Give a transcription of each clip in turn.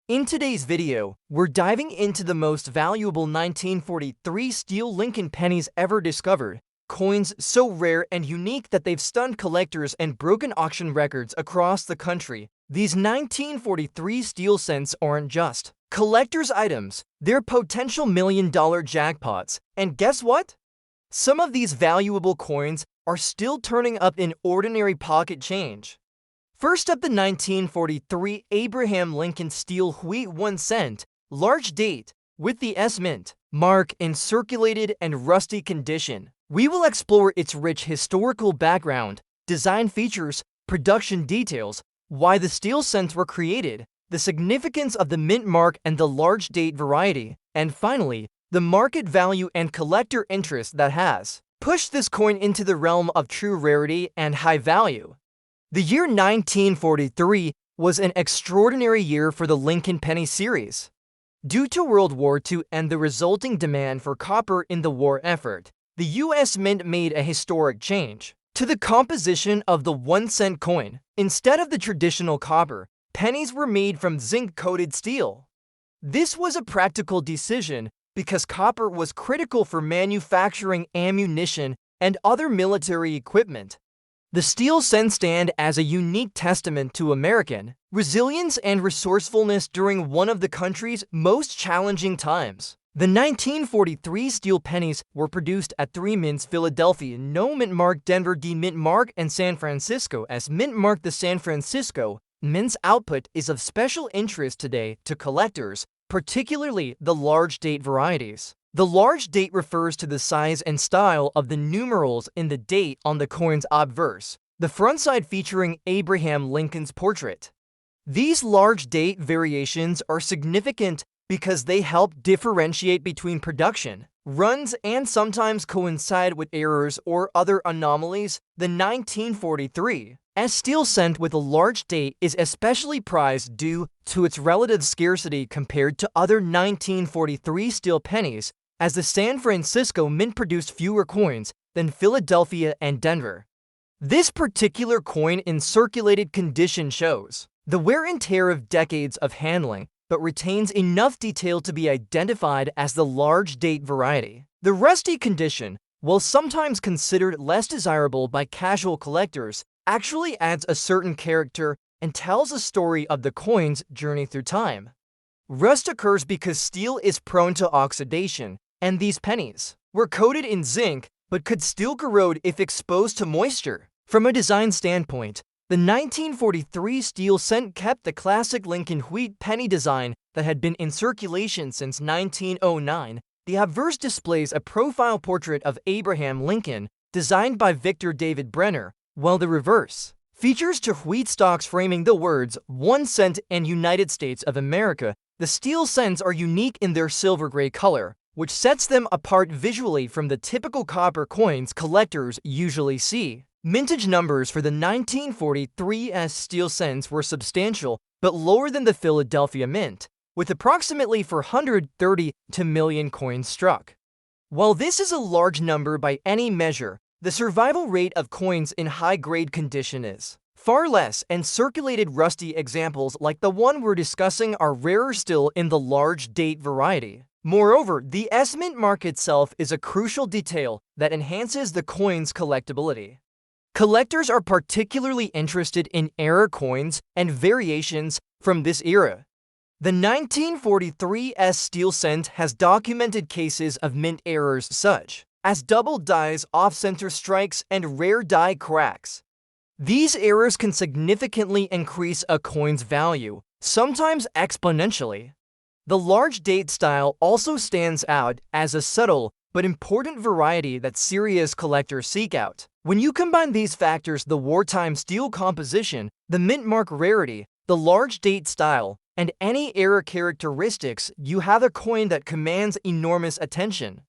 In today's video, we're diving into the most valuable 1943 steel Lincoln pennies ever discovered, coins so rare and unique that they've stunned collectors and broken auction records across the country. These 1943 steel cents aren't just collector's items, they're potential million-dollar jackpots. And guess what? Some of these valuable coins are still turning up in ordinary pocket change. First up, the 1943 Abraham Lincoln Steel Wheat 1 cent, large date, with the S Mint mark in circulated and rusty condition. We will explore its rich historical background, design features, production details, why the steel cents were created, the significance of the mint mark and the large date variety, and finally, the market value and collector interest that has pushed this coin into the realm of true rarity and high value. The year 1943 was an extraordinary year for the Lincoln penny series. Due to World War II and the resulting demand for copper in the war effort, the U.S. Mint made a historic change to the composition of the 1 cent coin. Instead of the traditional copper, pennies were made from zinc-coated steel. This was a practical decision because copper was critical for manufacturing ammunition and other military equipment. The steel cents stand as a unique testament to American resilience and resourcefulness during one of the country's most challenging times. The 1943 steel pennies were produced at 3 mints: Philadelphia, No Mint Mark, Denver, D Mint Mark, and San Francisco as Mint Mark. The San Francisco Mint's output is of special interest today to collectors, particularly the large date varieties. The large date refers to the size and style of the numerals in the date on the coin's obverse, the front side featuring Abraham Lincoln's portrait. These large date variations are significant because they help differentiate between production runs and sometimes coincide with errors or other anomalies. The 1943 steel cent with a large date is especially prized due to its relative scarcity compared to other 1943 steel pennies, as the San Francisco Mint produced fewer coins than Philadelphia and Denver. This particular coin in circulated condition shows the wear and tear of decades of handling, but retains enough detail to be identified as the large date variety. The rusty condition, while sometimes considered less desirable by casual collectors, actually adds a certain character and tells a story of the coin's journey through time. Rust occurs because steel is prone to oxidation, and these pennies were coated in zinc but could still corrode if exposed to moisture. From a design standpoint, the 1943 steel cent kept the classic Lincoln Wheat penny design that had been in circulation since 1909. The obverse displays a profile portrait of Abraham Lincoln, designed by Victor David Brenner, while the reverse features two wheat stalks framing the words 1 cent and United States of America. The steel cents are unique in their silver gray color, which sets them apart visually from the typical copper coins collectors usually see. Mintage numbers for the 1943 steel cents were substantial but lower than the Philadelphia Mint, with approximately 432 million coins struck. While this is a large number by any measure, the survival rate of coins in high-grade condition is far less, and circulated rusty examples like the one we're discussing are rarer still in the large date variety. Moreover, the S Mint mark itself is a crucial detail that enhances the coin's collectability. Collectors are particularly interested in error coins and variations from this era. The 1943 steel cent has documented cases of mint errors such as double dies, off-center strikes, and rare die cracks. These errors can significantly increase a coin's value, sometimes exponentially. The large date style also stands out as a subtle but important variety that serious collectors seek out. When you combine these factors, the wartime steel composition, the mint mark rarity, the large date style, and any error characteristics, you have a coin that commands enormous attention.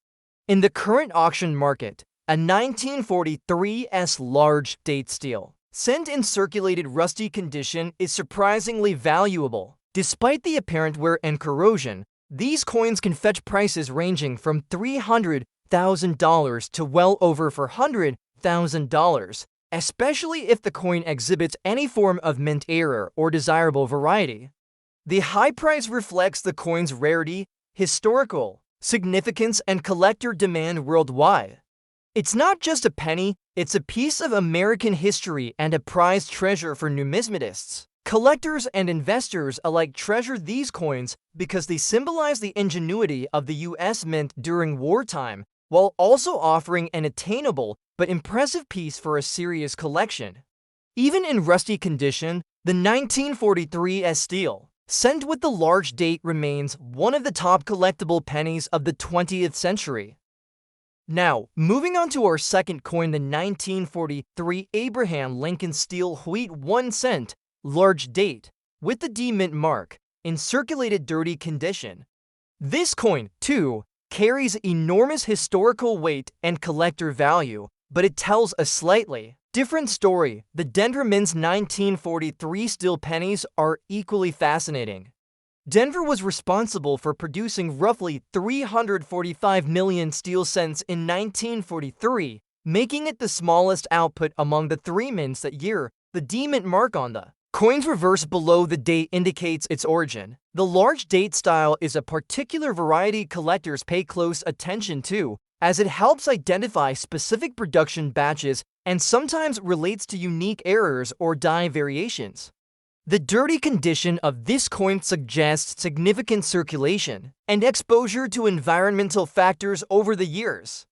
In the current auction market, a 1943 large date steel cent in circulated rusty condition is surprisingly valuable. Despite the apparent wear and corrosion, these coins can fetch prices ranging from $300,000 to well over $400,000, especially if the coin exhibits any form of mint error or desirable variety. The high price reflects the coin's rarity, historical significance, and collector demand worldwide. It's not just a penny, it's a piece of American history and a prized treasure for numismatists. Collectors and investors alike treasure these coins because they symbolize the ingenuity of the US Mint during wartime, while also offering an attainable but impressive piece for a serious collection. Even in rusty condition, the 1943 Steel cent with the large date remains one of the top collectible pennies of the 20th century. Now, moving on to our second coin, the 1943 Abraham Lincoln Steel Wheat 1 cent, large date, with the D mint mark, in circulated dirty condition. This coin, too, carries enormous historical weight and collector value, but it tells a slightly different story. The Denver Mint's 1943 steel pennies are equally fascinating. Denver was responsible for producing roughly 345 million steel cents in 1943, making it the smallest output among the three mints that year. The D mint mark on the coin's reverse below the date indicates its origin. The large date style is a particular variety collectors pay close attention to, as it helps identify specific production batches and sometimes relates to unique errors or die variations. The dirty condition of this coin suggests significant circulation and exposure to environmental factors over the years.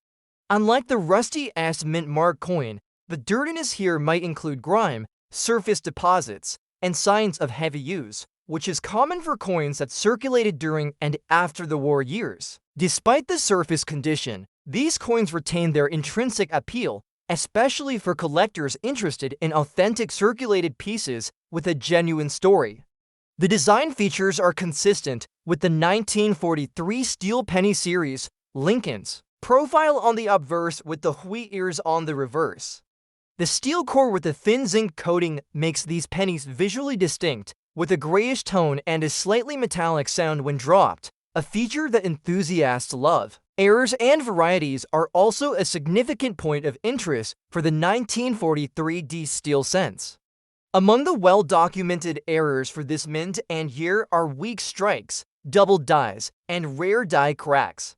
Unlike the rusty S mint mark coin, the dirtiness here might include grime, surface deposits, and signs of heavy use, which is common for coins that circulated during and after the war years. Despite the surface condition, these coins retain their intrinsic appeal, especially for collectors interested in authentic circulated pieces with a genuine story. The design features are consistent with the 1943 steel penny series, Lincoln's profile on the obverse with the wheat ears on the reverse. The steel core with a thin zinc coating makes these pennies visually distinct, with a grayish tone and a slightly metallic sound when dropped, a feature that enthusiasts love. Errors and varieties are also a significant point of interest for the 1943 D steel cents. Among the well-documented errors for this mint and year are weak strikes, double dies, and rare die cracks.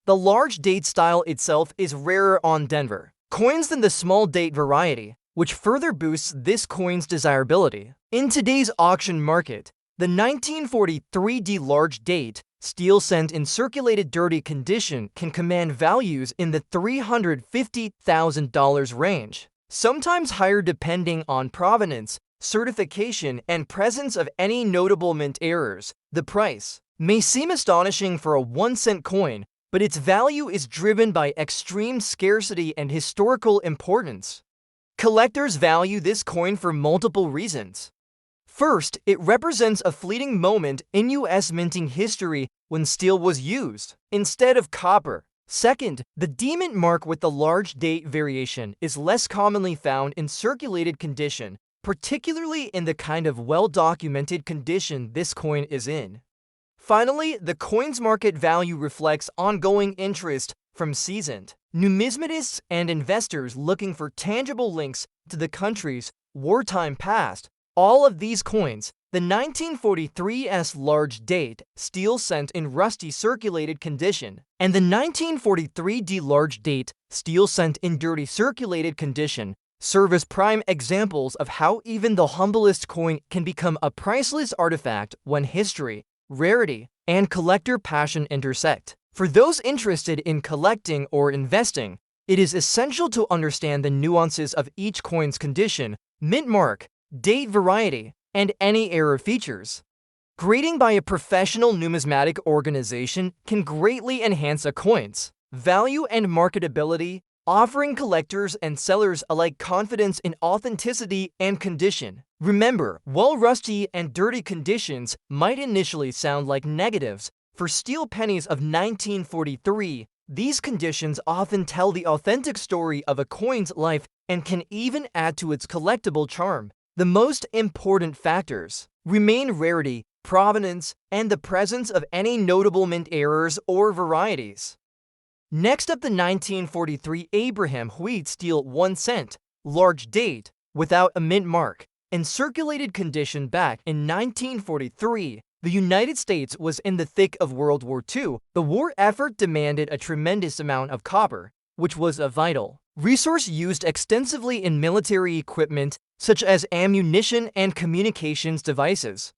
The large date style itself is rarer on Denver coins than the small date variety, which further boosts this coin's desirability. In today's auction market, the 1943 D large date steel cent in circulated dirty condition can command values in the $350,000 range, sometimes higher depending on provenance, certification, and presence of any notable mint errors. The price may seem astonishing for a 1 cent coin, but its value is driven by extreme scarcity and historical importance. Collectors value this coin for multiple reasons. First, it represents a fleeting moment in U.S. minting history when steel was used instead of copper. Second, the D mint mark with the large date variation is less commonly found in circulated condition, particularly in the kind of well-documented condition this coin is in. Finally, the coin's market value reflects ongoing interest from seasoned numismatists and investors looking for tangible links to the country's wartime past. All of these coins, the 1943's large date steel cent in rusty circulated condition, and the 1943 D large date steel cent in dirty circulated condition, serve as prime examples of how even the humblest coin can become a priceless artifact when history, rarity, and collector passion intersect. For those interested in collecting or investing, it is essential to understand the nuances of each coin's condition, mint mark, date variety, and any error features. Grading by a professional numismatic organization can greatly enhance a coin's value and marketability, offering collectors and sellers alike confidence in authenticity and condition. Remember, while rusty and dirty conditions might initially sound like negatives, for steel pennies of 1943, these conditions often tell the authentic story of a coin's life and can even add to its collectible charm. The most important factors remain rarity, provenance, and the presence of any notable mint errors or varieties. Next up, the 1943 Abraham Wheat Steel 1 cent, large date, without a mint mark, in circulated condition back in 1943. The United States was in the thick of World War II. The war effort demanded a tremendous amount of copper, which was a vital resource used extensively in military equipment such as ammunition and communications devices.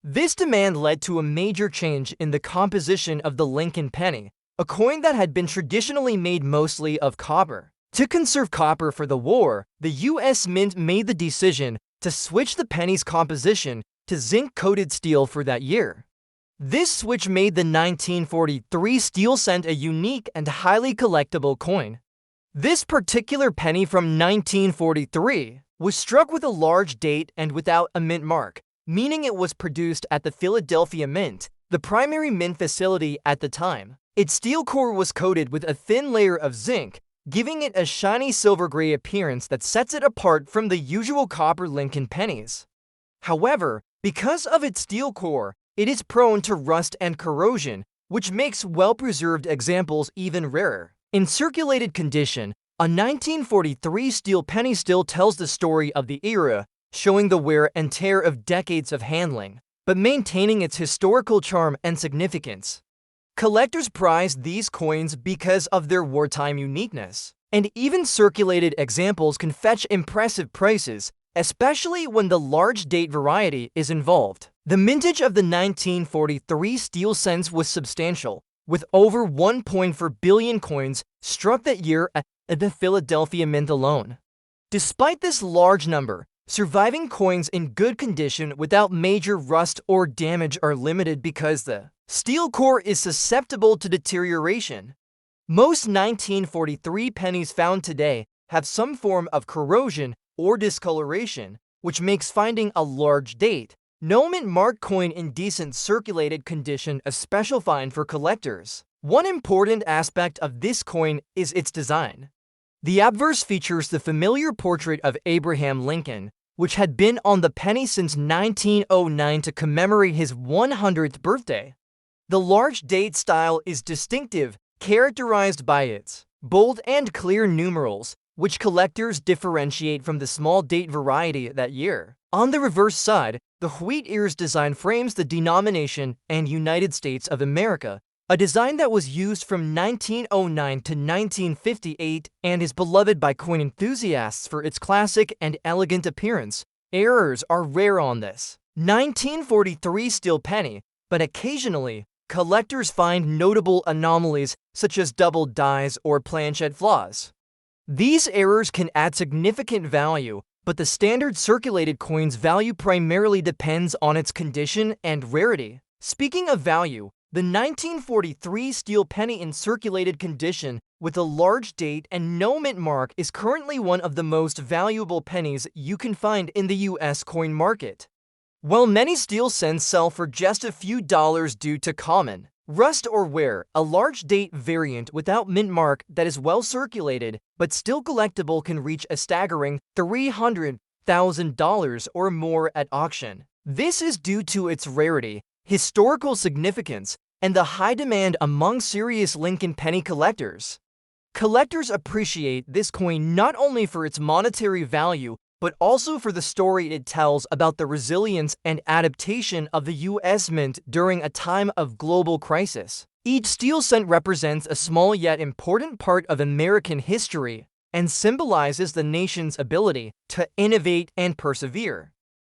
This demand led to a major change in the composition of the Lincoln penny, a coin that had been traditionally made mostly of copper. To conserve copper for the war, the U.S. Mint made the decision to switch the penny's composition to zinc-coated steel for that year. This switch made the 1943 steel cent a unique and highly collectible coin. This particular penny from 1943 was struck with a large date and without a mint mark, meaning it was produced at the Philadelphia Mint, the primary mint facility at the time. Its steel core was coated with a thin layer of zinc, giving it a shiny silver-gray appearance that sets it apart from the usual copper Lincoln pennies. However, because of its steel core, it is prone to rust and corrosion, which makes well-preserved examples even rarer. In circulated condition, a 1943 steel penny still tells the story of the era, showing the wear and tear of decades of handling, but maintaining its historical charm and significance. Collectors prize these coins because of their wartime uniqueness, and even circulated examples can fetch impressive prices, especially when the large date variety is involved. The mintage of the 1943 steel cents was substantial, with over 1.4 billion coins struck that year at the Philadelphia Mint alone. Despite this large number, surviving coins in good condition without major rust or damage are limited because the steel core is susceptible to deterioration. Most 1943 pennies found today have some form of corrosion or discoloration, which makes finding a large date, no mint mark coin in decent circulated condition a special find for collectors. One important aspect of this coin is its design. The obverse features the familiar portrait of Abraham Lincoln, which had been on the penny since 1909 to commemorate his 100th birthday. The large date style is distinctive, characterized by its bold and clear numerals, which collectors differentiate from the small date variety that year. On the reverse side, the wheat ears design frames the denomination and United States of America, a design that was used from 1909 to 1958 and is beloved by coin enthusiasts for its classic and elegant appearance. Errors are rare on this 1943 steel penny, but occasionally, collectors find notable anomalies such as double dies or planchet flaws. These errors can add significant value, but the standard circulated coin's value primarily depends on its condition and rarity. Speaking of value, the 1943 steel penny in circulated condition with a large date and no mint mark is currently one of the most valuable pennies you can find in the US coin market. While many steel cents sell for just a few dollars due to common rust or wear, a large date variant without mint mark that is well circulated but still collectible can reach a staggering $300,000 or more at auction. This is due to its rarity, historical significance, and the high demand among serious Lincoln penny collectors. Collectors appreciate this coin not only for its monetary value, but also for the story it tells about the resilience and adaptation of the U.S. Mint during a time of global crisis. Each steel cent represents a small yet important part of American history and symbolizes the nation's ability to innovate and persevere.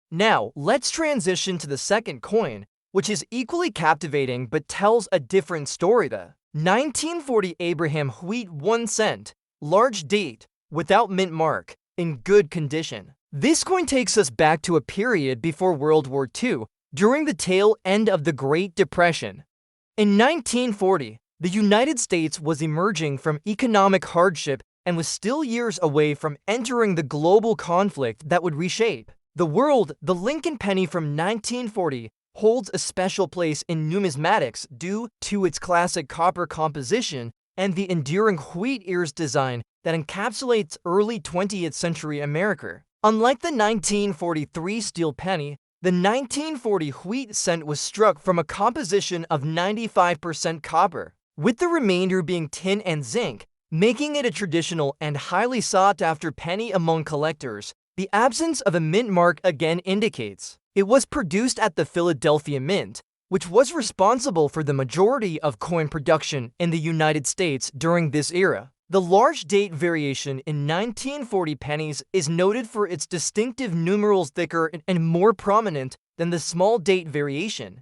Now, let's transition to the second coin, which is equally captivating but tells a different story. The 1940 Abraham Wheat 1 cent, large date, without mint mark, in good condition. This coin takes us back to a period before World War II, during the tail end of the Great Depression. In 1940, the United States was emerging from economic hardship and was still years away from entering the global conflict that would reshape the world. The Lincoln penny from 1940 holds a special place in numismatics due to its classic copper composition and the enduring wheat ears design that encapsulates early 20th century America. Unlike the 1943 steel penny, the 1940 wheat cent was struck from a composition of 95% copper, with the remainder being tin and zinc, making it a traditional and highly sought-after penny among collectors. The absence of a mint mark again indicates it was produced at the Philadelphia Mint, which was responsible for the majority of coin production in the United States during this era. The large date variation in 1940 pennies is noted for its distinctive numerals thicker and more prominent than the small date variation.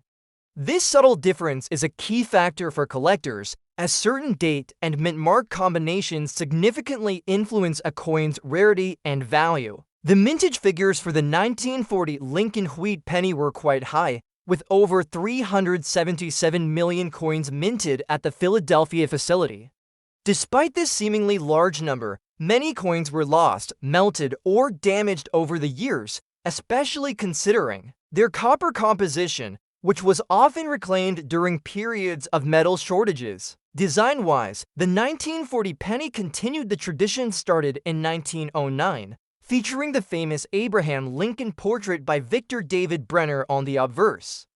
This subtle difference is a key factor for collectors, as certain date and mint mark combinations significantly influence a coin's rarity and value. The mintage figures for the 1940 Lincoln Wheat Penny were quite high, with over 377 million coins minted at the Philadelphia facility. Despite this seemingly large number, many coins were lost, melted, or damaged over the years, especially considering their copper composition, which was often reclaimed during periods of metal shortages. Design-wise, the 1940 penny continued the tradition started in 1909, featuring the famous Abraham Lincoln portrait by Victor David Brenner on the obverse.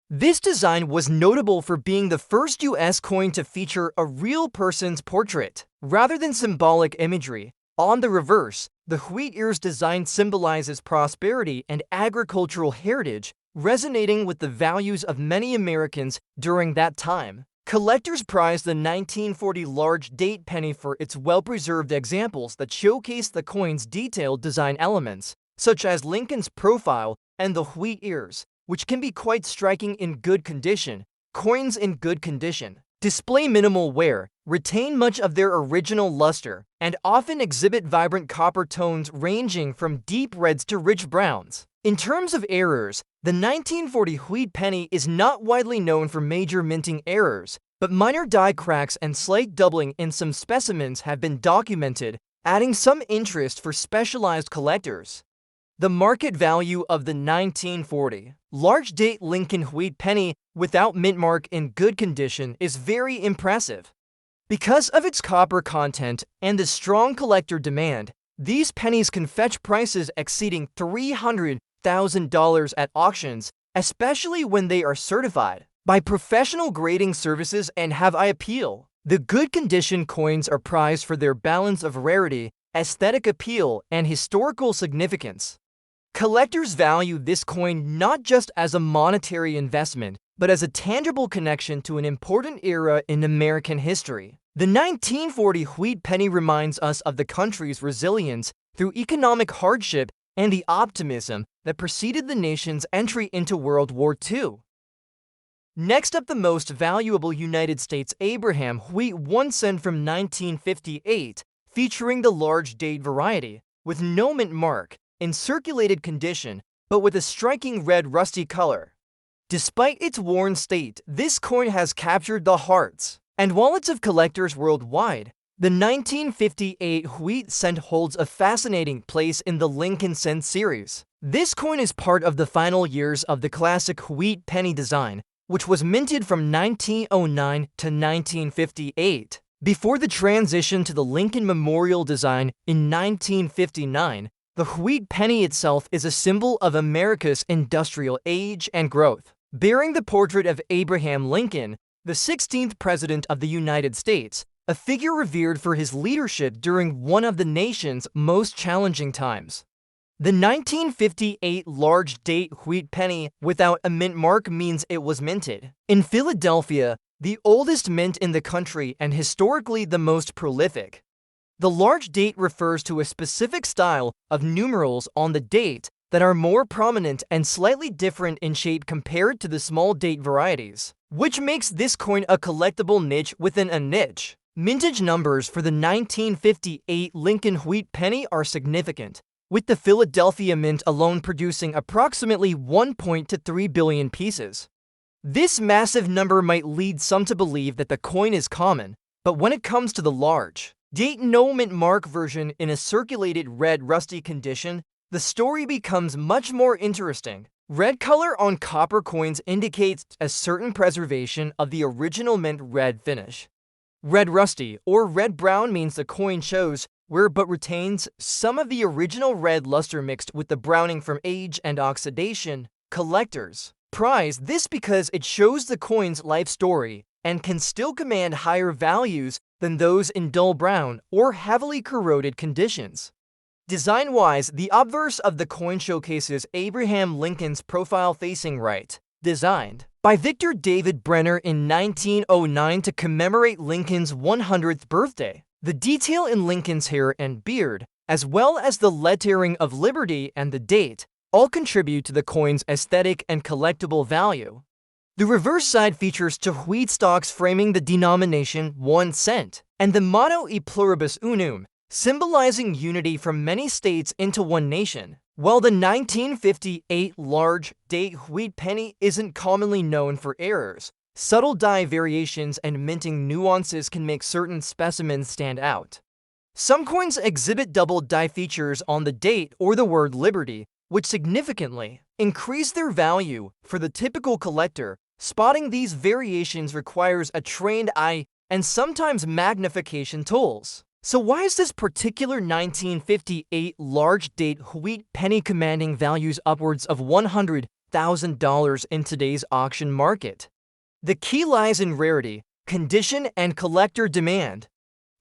This design was notable for being the first U.S. coin to feature a real person's portrait, rather than symbolic imagery. On the reverse, the wheat ears design symbolizes prosperity and agricultural heritage, resonating with the values of many Americans during that time. Collectors prized the 1940 large date penny for its well-preserved examples that showcase the coin's detailed design elements, such as Lincoln's profile and the wheat ears, which can be quite striking in good condition. Coins in good condition display minimal wear, retain much of their original luster, and often exhibit vibrant copper tones ranging from deep reds to rich browns. In terms of errors, the 1940 wheat penny is not widely known for major minting errors, but minor die cracks and slight doubling in some specimens have been documented, adding some interest for specialized collectors. The market value of the 1940 large date Lincoln Wheat Penny without mint mark in good condition is very impressive. Because of its copper content and the strong collector demand, these pennies can fetch prices exceeding $300,000 at auctions, especially when they are certified by professional grading services and have high appeal. The good condition coins are prized for their balance of rarity, aesthetic appeal, and historical significance. Collectors value this coin not just as a monetary investment, but as a tangible connection to an important era in American history. The 1940 wheat penny reminds us of the country's resilience through economic hardship and the optimism that preceded the nation's entry into World War II. Next up, the most valuable United States Abraham Wheat 1 cent from 1958, featuring the large date variety, with no mint mark, in circulated condition, but with a striking red rusty color. Despite its worn state, this coin has captured the hearts and wallets of collectors worldwide. The 1958 wheat cent holds a fascinating place in the Lincoln Cent series. This coin is part of the final years of the classic wheat penny design, which was minted from 1909 to 1958. Before the transition to the Lincoln Memorial design in 1959, the wheat penny itself is a symbol of America's industrial age and growth. Bearing the portrait of Abraham Lincoln, the 16th President of the United States, a figure revered for his leadership during one of the nation's most challenging times. The 1958 large date wheat penny without a mint mark means it was minted in Philadelphia, the oldest mint in the country and historically the most prolific. The large date refers to a specific style of numerals on the date that are more prominent and slightly different in shape compared to the small date varieties, which makes this coin a collectible niche within a niche. Mintage numbers for the 1958 Lincoln Wheat Penny are significant, with the Philadelphia Mint alone producing approximately 1.3 billion pieces. This massive number might lead some to believe that the coin is common, but when it comes to the large date no mint mark version in a circulated red rusty condition, the story becomes much more interesting. Red color on copper coins indicates a certain preservation of the original mint red finish. Red rusty or red brown means the coin shows where but retains some of the original red luster mixed with the browning from age and oxidation. Collectors prize this because it shows the coin's life story and can still command higher values than those in dull brown or heavily corroded conditions. Design-wise, the obverse of the coin showcases Abraham Lincoln's profile facing right, Designed by Victor David Brenner in 1909 to commemorate Lincoln's 100th birthday. The detail in Lincoln's hair and beard, as well as the lettering of Liberty and the date, all contribute to the coin's aesthetic and collectible value. The reverse side features two wheat stalks framing the denomination 1 cent, and the motto E pluribus unum, symbolizing unity from many states into one nation. While the 1958 large date wheat penny isn't commonly known for errors, subtle die variations and minting nuances can make certain specimens stand out. Some coins exhibit double die features on the date or the word Liberty, which significantly increase their value. For the typical collector, spotting these variations requires a trained eye and sometimes magnification tools. So why is this particular 1958 large date wheat penny commanding values upwards of $100,000 in today's auction market? The key lies in rarity, condition, and collector demand.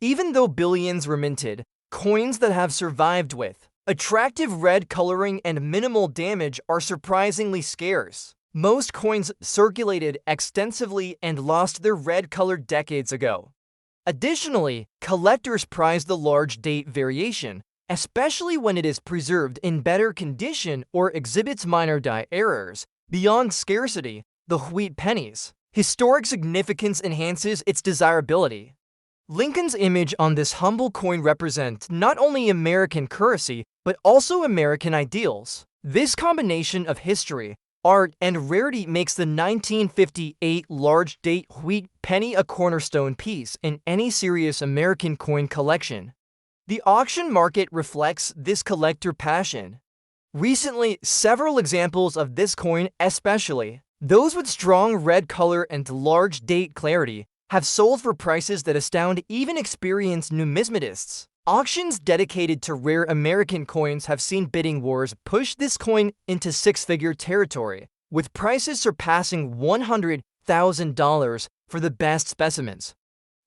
Even though billions were minted, coins that have survived with attractive red coloring and minimal damage are surprisingly scarce. Most coins circulated extensively and lost their red color decades ago. Additionally, collectors prize the large date variation, especially when it is preserved in better condition or exhibits minor die errors. Beyond scarcity, the wheat penny's historic significance enhances its desirability. Lincoln's image on this humble coin represents not only American currency, but also American ideals. This combination of history, art, and rarity makes the 1958 large date wheat penny a cornerstone piece in any serious American coin collection. The auction market reflects this collector passion. Recently, several examples of this coin, especially those with strong red color and large date clarity, have sold for prices that astound even experienced numismatists. Auctions dedicated to rare American coins have seen bidding wars push this coin into six-figure territory, with prices surpassing $100,000 for the best specimens.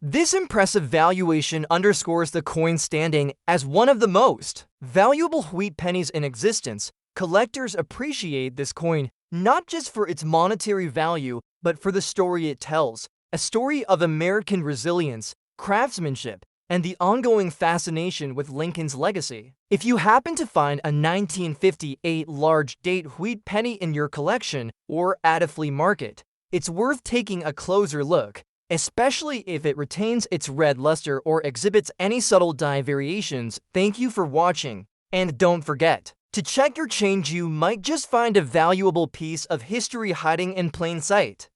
This impressive valuation underscores the coin's standing as one of the most valuable wheat pennies in existence. Collectors appreciate this coin not just for its monetary value, but for the story it tells, a story of American resilience, craftsmanship, and the ongoing fascination with Lincoln's legacy. If you happen to find a 1958 large date wheat penny in your collection or at a flea market, it's worth taking a closer look, especially if it retains its red luster or exhibits any subtle die variations. Thank you for watching, and don't forget to check your change. You might just find a valuable piece of history hiding in plain sight.